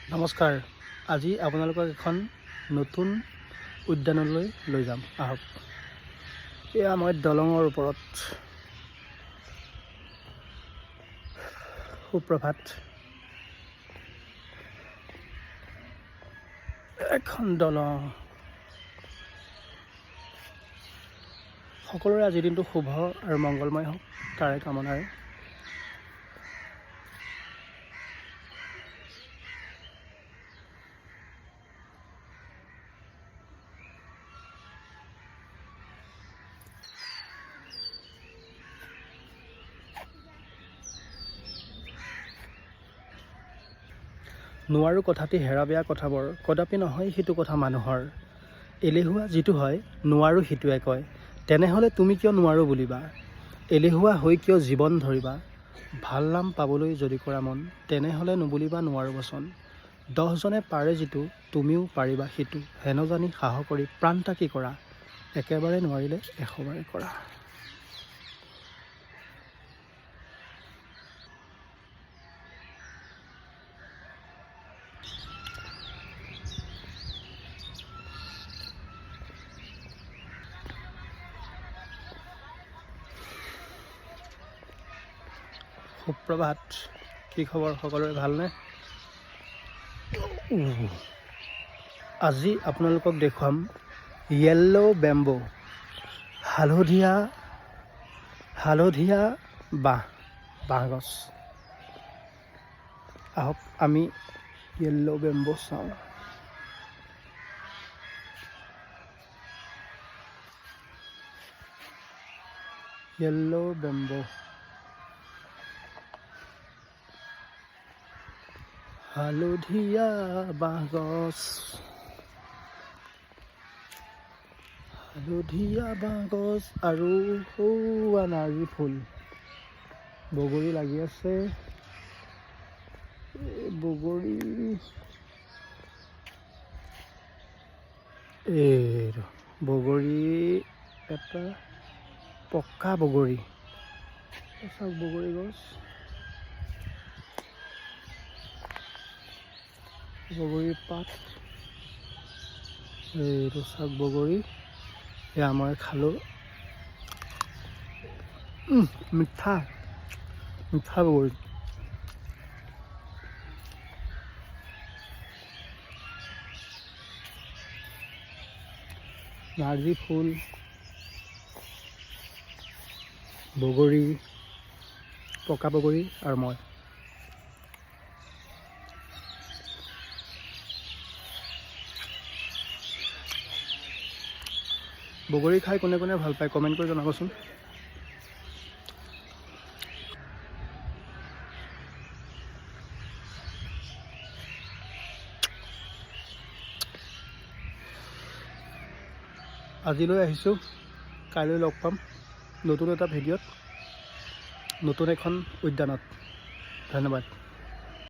নমস্কাৰ। আজি আপোনালোকক এখন নতুন উদ্যানলৈ লৈ যাম, আহক। এয়া মই দলঙৰ ওপৰত। সুপ্ৰভাত। এখন দলং। সকলোৰে আজিৰ দিনটো শুভ আৰু মংগলময় হওক, তাৰে কামনাৰে। নোৱাৰো কথাটি হেৰা বেয়া কথাবোৰ কদাপি নহয় সিটো কথা মানুহৰ। এলেহুৱা যিটো হয় নোৱাৰো সিটোৱে কয়। তেনেহ'লে তুমি কিয় নোৱাৰো বুলিবা? এলেহুৱা হৈ কিয় জীৱন ধৰিবা? ভাল নাম পাবলৈ যদি কৰা মন, তেনেহ'লে নুবুলিবা নোৱাৰো বচন। 10 জনে পাৰে যিটো তুমিও পাৰিবা সিটো, হেন জানি সাহস কৰি প্ৰাণ তাকি কৰা। একেবাৰে নোৱাৰিলে 100 বাৰে কৰা। সুপ্ৰভাত। কি খবৰ সকলোৰে, ভালনে? আজি আপোনালোকক দেখুৱাম য়েল্ল' বেম্বো, হালধীয়া বাঁহগছ। আহক আমি য়েল্ল' বেম্বো চাওঁ। য়েল্ল' বেম্বো, হালধীয়া বাঁহগছ, হালধীয়া বাঁহগছ আৰু সৌৱা নাৰ্জী ফুল। বগৰী লাগি আছে। বগৰী বগৰী এটা পকা বগৰী। চাওক বগৰী গছ, বগৰীৰ পাত। এইটো চাওক বগৰী। এয়া মই খালোঁ। মিঠা বগৰী। নাৰ্জী ফুল, বগৰী, পকা বগৰী আৰু মই। বগৰী খাই কোনে কোনে ভাল পায় কমেণ্ট কৰি জনাবচোন। আজিলৈ আহিছোঁ, কাইলৈ লগ পাম নতুন এটা ভিডিঅ'ত, নতুন এখন উদ্যানত। ধন্যবাদ।